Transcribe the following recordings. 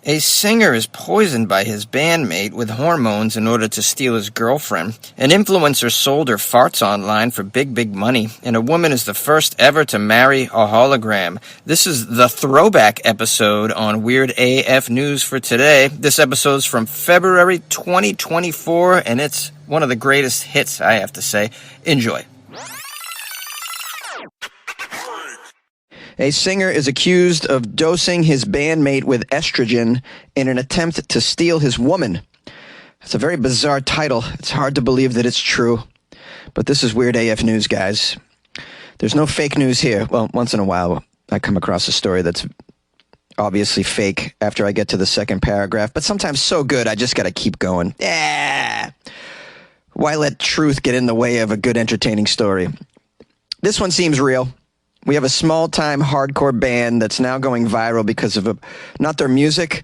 A singer is poisoned by his bandmate with hormones in order to steal his girlfriend. An influencer sold her farts online for big money, and a woman is the first ever to marry a hologram. This is the throwback episode on Weird AF News for today. This episode's from February 2024, and it's one of the greatest hits, I have to say. Enjoy. A singer is accused of dosing his bandmate with estrogen in an attempt to steal his woman. It's a very bizarre title. It's hard to believe that it's true. But this is Weird AF News, guys. There's no fake news here. Well, once in a while, I come across a story that's obviously fake after I get to the second paragraph. But sometimes so good, I just got to keep going. Yeah. Why let truth get in the way of a good, entertaining story? This one seems real. We have a small-time hardcore band that's now going viral because of not their music,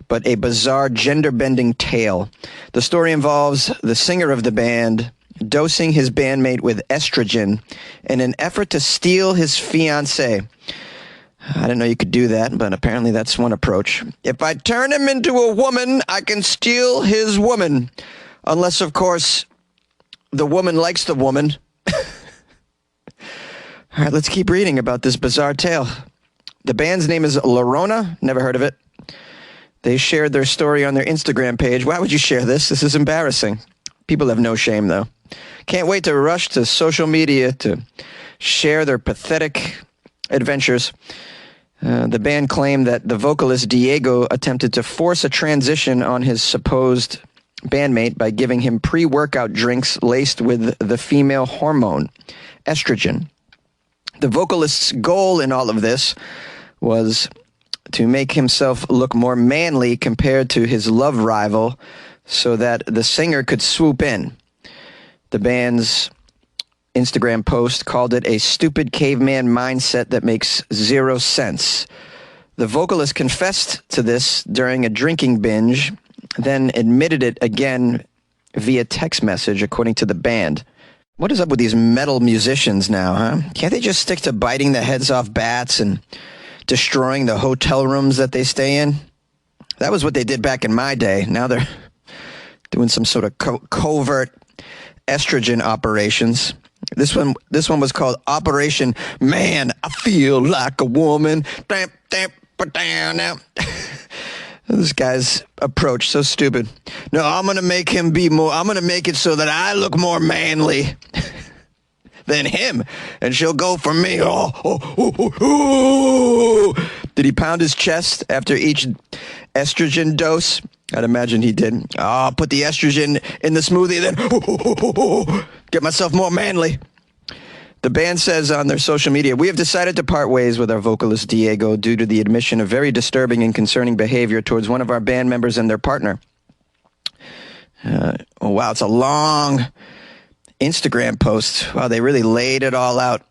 but a bizarre gender-bending tale. The story involves the singer of the band dosing his bandmate with estrogen in an effort to steal his fiancée. I didn't know you could do that, but apparently that's one approach. If I turn him into a woman, I can steal his woman. Unless, of course, the woman likes the woman. All right, let's keep reading about this bizarre tale. The band's name is Lorona. Never heard of it. They shared their story on their Instagram page. Why would you share this? This is embarrassing. People have no shame, though. Can't wait to rush to social media to share their pathetic adventures. The band claimed that the vocalist Diego attempted to force a transition on his supposed bandmate by giving him pre-workout drinks laced with the female hormone, estrogen. The vocalist's goal in all of this was to make himself look more manly compared to his love rival so that the singer could swoop in. The band's Instagram post called it a stupid caveman mindset that makes zero sense. The vocalist confessed to this during a drinking binge, then admitted it again via text message, according to the band. What is up with these metal musicians now, huh? Can't they just stick to biting the heads off bats and destroying the hotel rooms that they stay in? That was what they did back in my day. Now they're doing some sort of covert estrogen operations. This one was called Operation Man, I Feel Like a Woman. Now. This guy's approach, so stupid. No, I'm going to make him I'm going to make it so that I look more manly than him, and she'll go for me. Did he pound his chest after each estrogen dose? I'd imagine he did. Put the estrogen in the smoothie, then get myself more manly. The band says on their social media, we have decided to part ways with our vocalist Diego due to the admission of very disturbing and concerning behavior towards one of our band members and their partner. Oh, wow, it's a long Instagram post. Wow, they really laid it all out.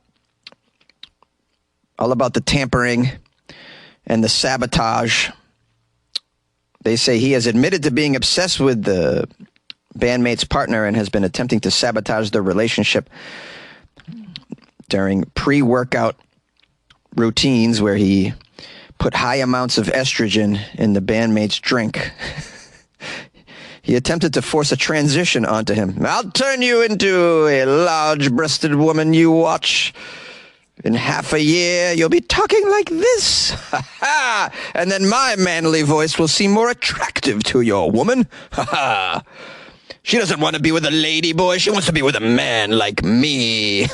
All about the tampering and the sabotage. They say he has admitted to being obsessed with the bandmate's partner and has been attempting to sabotage their relationship during pre-workout routines where he put high amounts of estrogen in the bandmate's drink. He attempted to force a transition onto him. I'll turn you into a large-breasted woman, you watch. In half a year, you'll be talking like this. And then my manly voice will seem more attractive to your woman. She doesn't want to be with a lady boy. She wants to be with a man like me.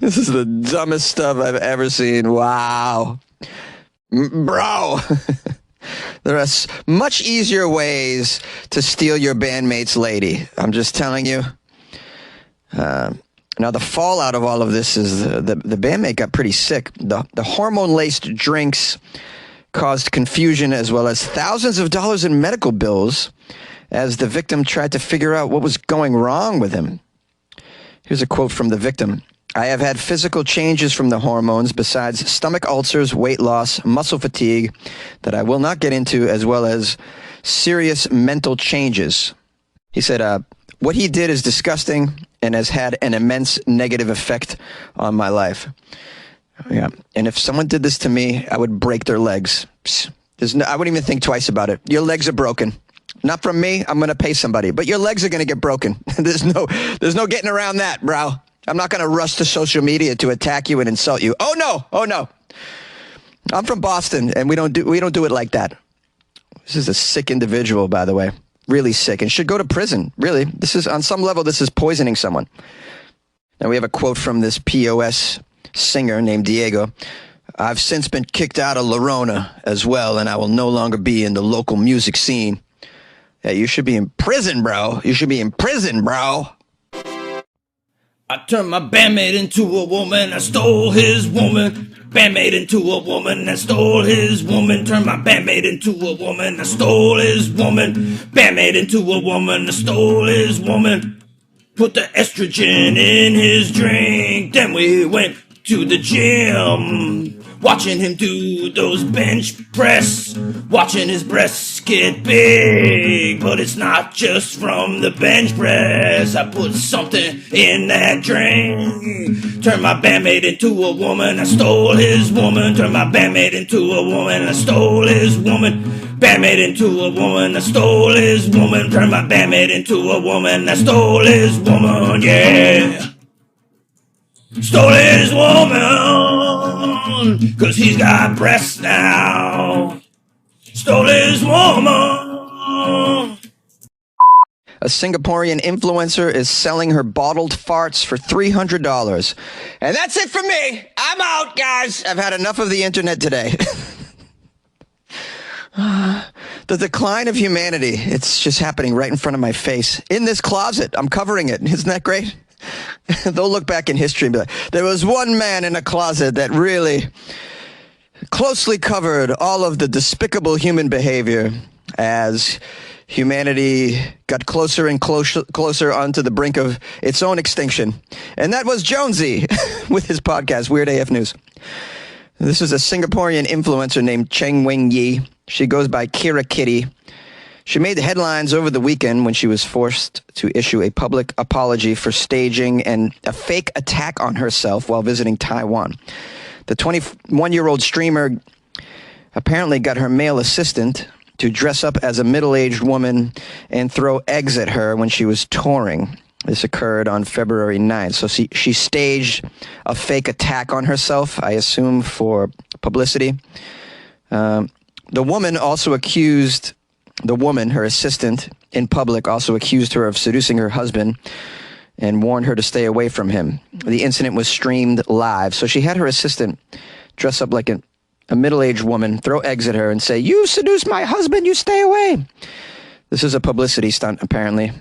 This is the dumbest stuff I've ever seen. Wow. Bro. There are much easier ways to steal your bandmate's lady. I'm just telling you. Now, the fallout of all of this is the bandmate got pretty sick. The hormone-laced drinks caused confusion as well as thousands of dollars in medical bills as the victim tried to figure out what was going wrong with him. Here's a quote from the victim. I have had physical changes from the hormones besides stomach ulcers, weight loss, muscle fatigue that I will not get into, as well as serious mental changes. He said, what he did is disgusting and has had an immense negative effect on my life. Yeah. And if someone did this to me, I would break their legs. I wouldn't even think twice about it. Your legs are broken. Not from me. I'm going to pay somebody. But your legs are going to get broken. There's no getting around that, bro. I'm not going to rush to social media to attack you and insult you. Oh, no. Oh, no. I'm from Boston, and we don't do it like that. This is a sick individual, by the way. Really sick, and should go to prison. Really. This is, on some level, this is poisoning someone. Now, we have a quote from this POS singer named Diego. I've since been kicked out of Lorona as well, and I will no longer be in the local music scene. Yeah, you should be in prison, bro. You should be in prison, bro. I turned my bandmate into a woman, I stole his woman. Bandmate into a woman, I stole his woman. Turned my bandmate into a woman, I stole his woman. Bandmate into a woman, I stole his woman. Put the estrogen in his drink, then we went to the gym. Watching him do those bench press, watching his breasts get big. But it's not just from the bench press, I put something in that drink. Turned my bandmate into a woman, I stole his woman. Turned my bandmate into a woman, I stole his woman. Bandmate into a woman, I stole his woman. Turned my bandmate into a woman, I stole his woman, yeah. Stole his woman, 'cause he's got breasts now. Stole his woman. A Singaporean influencer is selling her bottled farts for $300. And that's it for me. I'm out, guys. I've had enough of the internet today. The decline of humanity. It's just happening right in front of my face. In this closet. I'm covering it. Isn't that great? They'll look back in history and be like, there was one man in a closet that really closely covered all of the despicable human behavior as humanity got closer and closer onto the brink of its own extinction. And that was Jonesy with his podcast, Weird AF News. This is a Singaporean influencer named Cheng Wing Yi. She goes by Kira Kitty. She made the headlines over the weekend when she was forced to issue a public apology for staging a fake attack on herself while visiting Taiwan. The 21-year-old streamer apparently got her male assistant to dress up as a middle-aged woman and throw eggs at her when she was touring. This occurred on February 9th. So she staged a fake attack on herself, I assume, for publicity. The woman, her assistant, in public also accused her of seducing her husband and warned her to stay away from him. The incident was streamed live. So she had her assistant dress up like a middle-aged woman, throw eggs at her and say, "You seduced my husband, you stay away." This is a publicity stunt, apparently.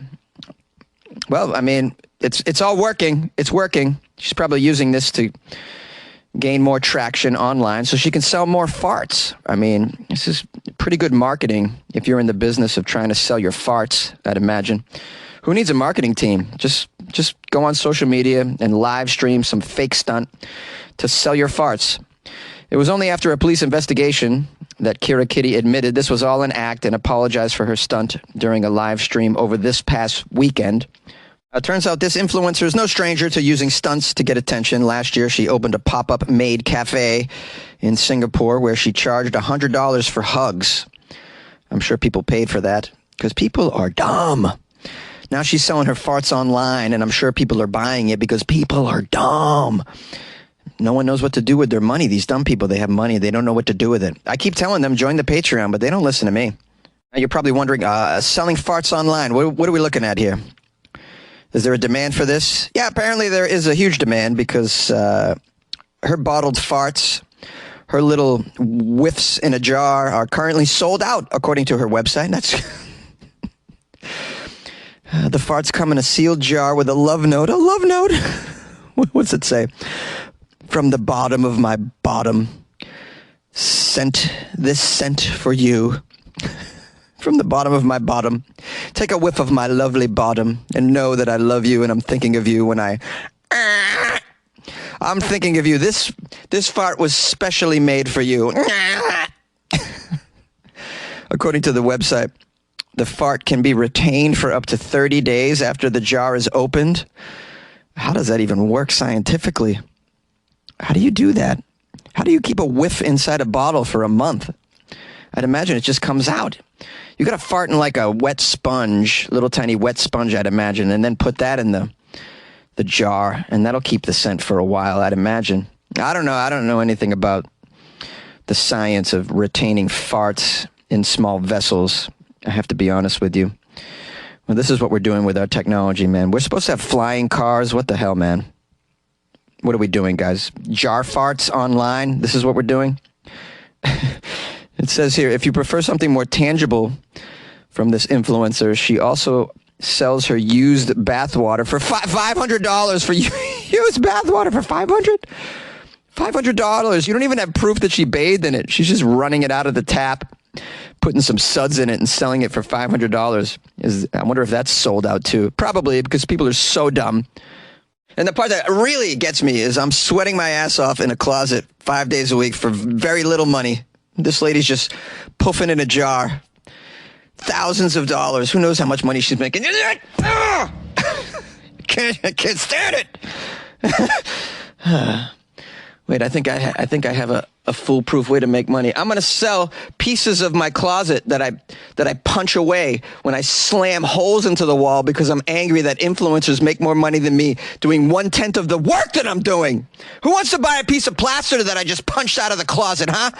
Well, I mean, it's all working. It's working. She's probably using this to gain more traction online so she can sell more farts. I mean, this is pretty good marketing if you're in the business of trying to sell your farts, I'd imagine. Who needs a marketing team? Just go on social media and live stream some fake stunt to sell your farts. It was only after a police investigation that Kira Kitty admitted this was all an act and apologized for her stunt during a live stream over this past weekend. Turns out this influencer is no stranger to using stunts to get attention. Last year, she opened a pop-up maid cafe in Singapore where she charged $100 for hugs. I'm sure people paid for that because people are dumb. Now she's selling her farts online, and I'm sure people are buying it because people are dumb. No one knows what to do with their money. These dumb people, they have money. They don't know what to do with it. I keep telling them, join the Patreon, but they don't listen to me. Now you're probably wondering, selling farts online, what are we looking at here? Is there a demand for this? Yeah, apparently there is a huge demand because her bottled farts, her little whiffs in a jar are currently sold out, according to her website. That's the farts come in a sealed jar with a love note. A love note? What's it say? From the bottom of my bottom, sent this scent for you. From the bottom of my bottom, take a whiff of my lovely bottom and know that I love you and I'm thinking of you when I'm thinking of you. This fart was specially made for you. According to the website, the fart can be retained for up to 30 days after the jar is opened. How does that even work scientifically? How do you do that? How do you keep a whiff inside a bottle for a month? I'd imagine it just comes out. You got to fart in like a wet sponge, little tiny wet sponge, I'd imagine, and then put that in the jar, and that'll keep the scent for a while, I'd imagine. I don't know. I don't know anything about the science of retaining farts in small vessels. I have to be honest with you. Well, this is what we're doing with our technology, man. We're supposed to have flying cars. What the hell, man? What are we doing, guys? Jar farts online? This is what we're doing? It says here, if you prefer something more tangible from this influencer, she also sells her used bathwater for $500 for used bathwater for $500. You don't even have proof that she bathed in it. She's just running it out of the tap, putting some suds in it and selling it for $500. I wonder if that's sold out too. Probably, because people are so dumb. And the part that really gets me is I'm sweating my ass off in a closet 5 days a week for very little money. This lady's just puffing in a jar. Thousands of dollars. Who knows how much money she's making? I can't stand it. Wait, I think I have a foolproof way to make money. I'm going to sell pieces of my closet that I punch away when I slam holes into the wall because I'm angry that influencers make more money than me doing 1/10 of the work that I'm doing. Who wants to buy a piece of plaster that I just punched out of the closet, huh?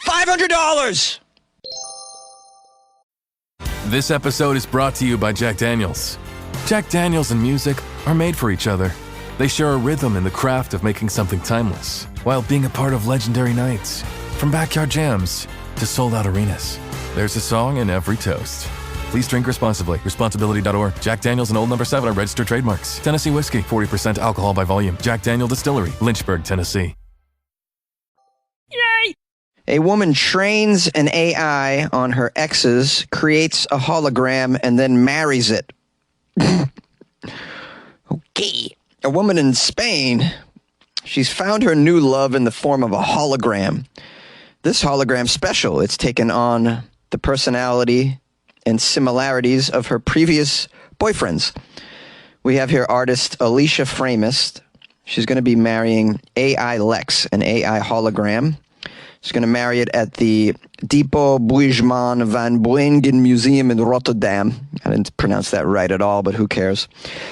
$500. This episode is brought to you by Jack Daniels. Jack Daniels and music are made for each other. They share a rhythm in the craft of making something timeless, while being a part of legendary nights. From backyard jams to sold-out arenas, there's a song in every toast. Please drink responsibly. Responsibility.org. Jack Daniels and Old No. 7 are registered trademarks. Tennessee whiskey, 40% alcohol by volume. Jack Daniel Distillery, Lynchburg, Tennessee. A woman trains an AI on her exes, creates a hologram, and then marries it. Okay. A woman in Spain, she's found her new love in the form of a hologram. This hologram's special. It's taken on the personality and similarities of her previous boyfriends. We have here artist Alicia Framist. She's going to be marrying AI Lex, an AI hologram. She's going to marry it at the Diepo Buijman van Boingen Museum in Rotterdam. I didn't pronounce that right at all, but who cares?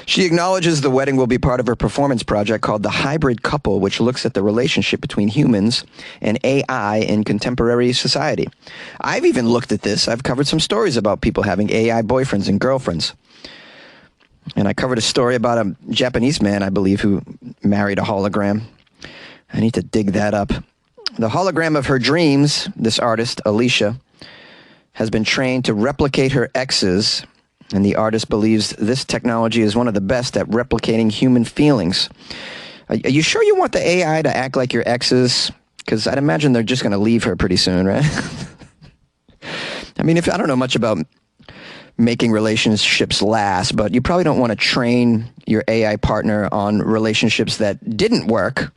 She acknowledges the wedding will be part of her performance project called The Hybrid Couple, which looks at the relationship between humans and AI in contemporary society. I've even looked at this. I've covered some stories about people having AI boyfriends and girlfriends. And I covered a story about a Japanese man, I believe, who married a hologram. I need to dig that up. The hologram of her dreams, this artist, Alicia, has been trained to replicate her exes, and the artist believes this technology is one of the best at replicating human feelings. Are you sure you want the AI to act like your exes? Because I'd imagine they're just going to leave her pretty soon, right? I mean, I don't know much about making relationships last, but you probably don't want to train your AI partner on relationships that didn't work.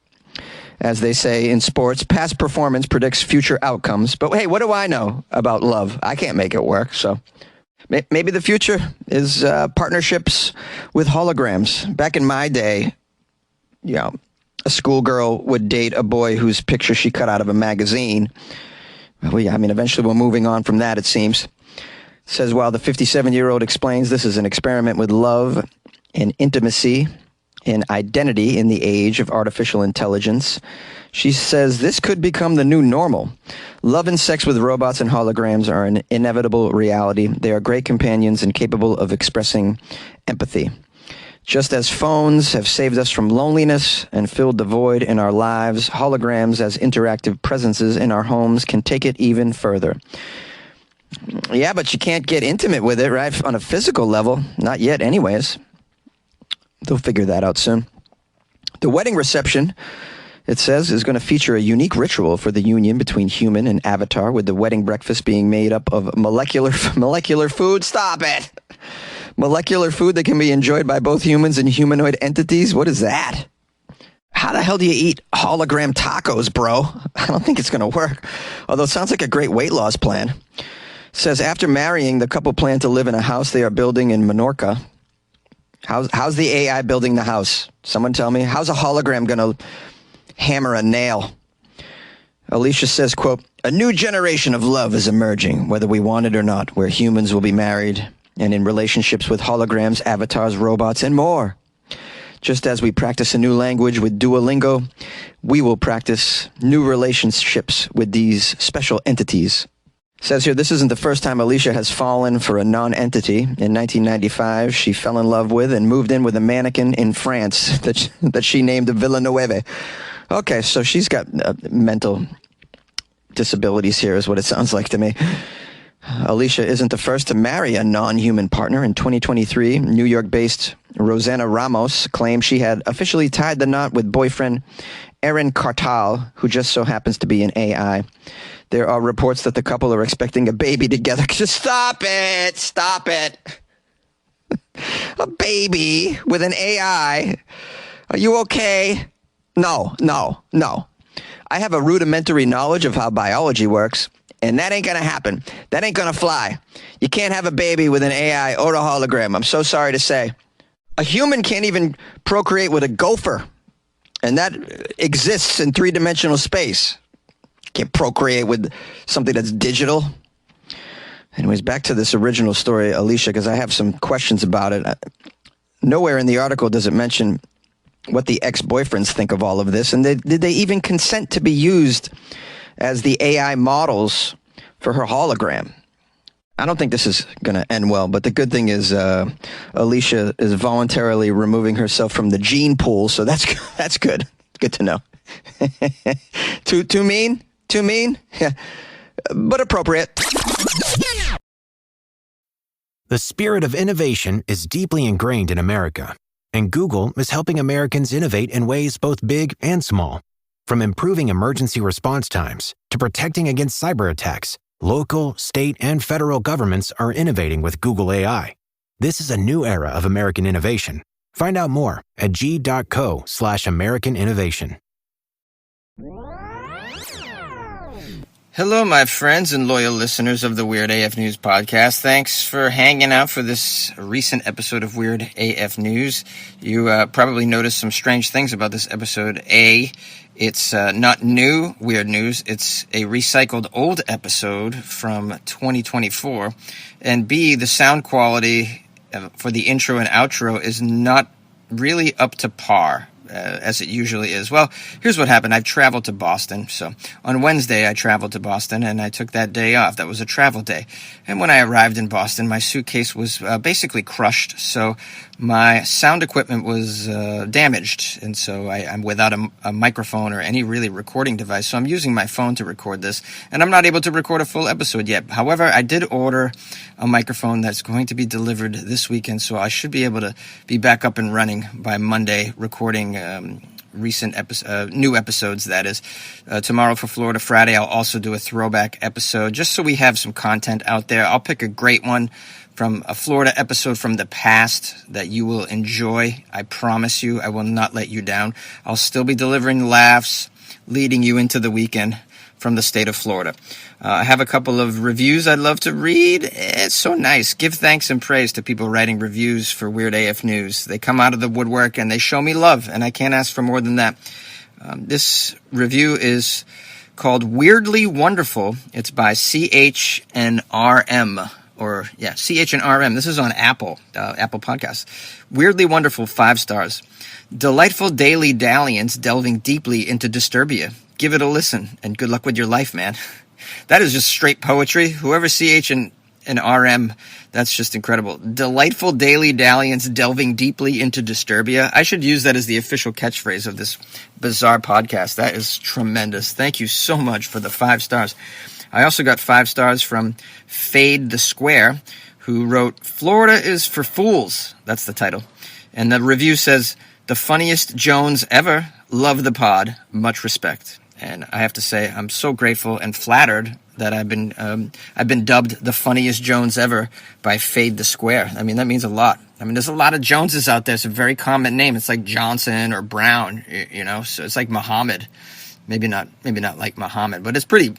As they say in sports, past performance predicts future outcomes. But hey, what do I know about love? I can't make it work. So maybe the future is partnerships with holograms. Back in my day, a schoolgirl would date a boy whose picture she cut out of a magazine. Well, yeah, eventually we're moving on from that, it seems. It says, while the 57-year-old explains this is an experiment with love and intimacy and identity in the age of artificial intelligence, she says this could become the new normal. Love and sex with robots and holograms are an inevitable reality. They are great companions and capable of expressing empathy. Just as phones have saved us from loneliness and filled the void in our lives, holograms as interactive presences in our homes can take it even further. Yeah, but you can't get intimate with it, right? On a physical level. Not yet, anyways. They'll figure that out soon. The wedding reception, it says, is going to feature a unique ritual for the union between human and avatar, with the wedding breakfast being made up of molecular food. Stop it! Molecular food that can be enjoyed by both humans and humanoid entities. What is that? How the hell do you eat hologram tacos, bro? I don't think it's going to work. Although it sounds like a great weight loss plan. It says after marrying, the couple plan to live in a house they are building in Menorca. How's the AI building the house? Someone tell me. How's a hologram going to hammer a nail? Alicia says, quote, "A new generation of love is emerging, whether we want it or not, where humans will be married and in relationships with holograms, avatars, robots, and more. Just as we practice a new language with Duolingo, we will practice new relationships with these special entities." Says here, this isn't the first time Alicia has fallen for a non-entity. In 1995, she fell in love with and moved in with a mannequin in France that she named Villeneuve. Okay, so she's got mental disabilities here, is what it sounds like to me. Alicia isn't the first to marry a non-human partner. In 2023, New York-based Rosanna Ramos claimed she had officially tied the knot with boyfriend Aaron Cartal, who just so happens to be an AI. There are reports that the couple are expecting a baby together. Just stop it! Stop it! A baby with an AI? Are you okay? No. I have a rudimentary knowledge of how biology works, and that ain't gonna happen. That ain't gonna fly. You can't have a baby with an AI or a hologram. I'm so sorry to say. A human can't even procreate with a gopher, and that exists in three-dimensional space. Can't procreate with something that's digital. Anyways, back to this original story, Alicia, because I have some questions about it. Nowhere in the article does it mention what the ex-boyfriends think of all of this, and did they even consent to be used as the AI models for her hologram? I don't think this is going to end well, but the good thing is Alicia is voluntarily removing herself from the gene pool, so that's good. Good to know. Too mean? Too mean? Yeah, but appropriate. The spirit of innovation is deeply ingrained in America, and Google is helping Americans innovate in ways both big and small. From improving emergency response times to protecting against cyber attacks, local, state, and federal governments are innovating with Google AI. This is a new era of American innovation. Find out more at g.co/American Innovation. Hello, my friends and loyal listeners of the Weird AF News podcast. Thanks for hanging out for this recent episode of Weird AF News. You probably noticed some strange things about this episode. A, it's not new weird news. It's a recycled old episode from 2024. And B, the sound quality for the intro and outro is not really up to par. As it usually is. Well, here's what happened. I've traveled to Boston. So on Wednesday, I traveled to Boston, and I took that day off. That was a travel day. And when I arrived in Boston, my suitcase was basically crushed. So my sound equipment was damaged. And so I'm without a microphone or any really recording device. So I'm using my phone to record this. And I'm not able to record a full episode yet. However, I did order a microphone that's going to be delivered this weekend. So I should be able to be back up and running by Monday, recording new episodes, that is. Tomorrow for Florida Friday, I'll also do a throwback episode just so we have some content out there. I'll pick a great one from a Florida episode from the past that you will enjoy. I promise you, I will not let you down. I'll still be delivering laughs, leading you into the weekend from the state of Florida. I have a couple of reviews I'd love to read. It's so nice. Give thanks and praise to people writing reviews for Weird AF News. They come out of the woodwork and they show me love, and I can't ask for more than that. This review is called Weirdly Wonderful. It's by CHNRM. CHNRM. This is on Apple Podcasts. Weirdly Wonderful, 5 stars. Delightful daily dalliance delving deeply into Disturbia. Give it a listen, and good luck with your life, man. That is just straight poetry. Whoever CH and RM, that's just incredible. Delightful daily dalliance delving deeply into Disturbia. I should use that as the official catchphrase of this bizarre podcast. That is tremendous. Thank you so much for the 5 stars. I also got 5 stars from Fade the Square, who wrote, Florida is for fools. That's the title. And the review says, the funniest Jones ever. Love the pod. Much respect. And I have to say, I'm so grateful and flattered that I've been dubbed the funniest Jones ever by Fade the Square. I mean, that means a lot. I mean, there's a lot of Joneses out there. It's a very common name. It's like Johnson or Brown, you know. So it's like Muhammad. Maybe not like Muhammad, but it's pretty.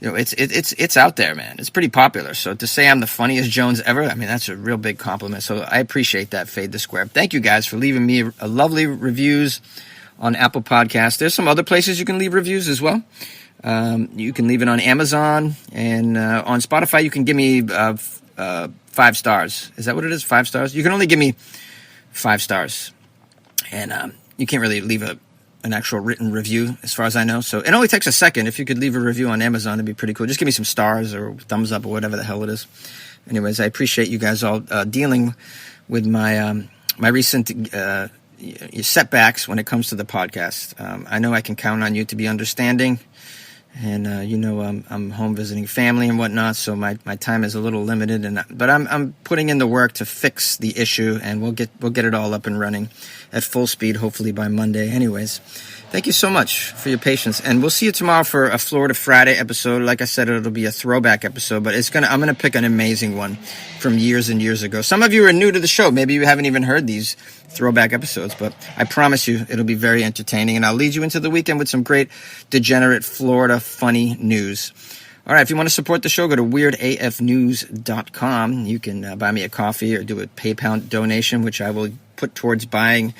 You know, it's out there, man. It's pretty popular. So to say I'm the funniest Jones ever, I mean, that's a real big compliment. So I appreciate that, Fade the Square. Thank you guys for leaving me lovely reviews on Apple Podcasts. There's some other places you can leave reviews as well. You can leave it on Amazon, and on Spotify you can give me 5 stars. Is that what it is? 5 stars? You can only give me 5 stars, and you can't really leave an actual written review as far as I know. So it only takes a second. If you could leave a review on Amazon, that'd be pretty cool. Just give me some stars or thumbs up or whatever the hell it is. Anyways, I appreciate you guys all dealing with my my recent setbacks when it comes to the podcast. I know I can count on you to be understanding, and I'm home visiting family and whatnot, so my time is a little limited. But I'm putting in the work to fix the issue, and we'll get it all up and running at full speed, hopefully by Monday. Anyways, thank you so much for your patience, and we'll see you tomorrow for a Florida Friday episode. Like I said, it'll be a throwback episode, but I'm gonna pick an amazing one from years and years ago. Some of you are new to the show. Maybe you haven't even heard these throwback episodes, but I promise you it'll be very entertaining, and I'll lead you into the weekend with some great degenerate Florida funny news. All right, if you want to support the show, go to weirdafnews.com. You can buy me a coffee or do a PayPal donation, which I will put towards buying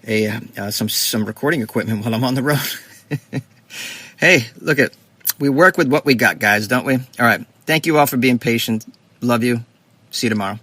some recording equipment while I'm on the road. Hey, we work with what we got, guys, don't we? All right, thank you all for being patient. Love you. See you tomorrow.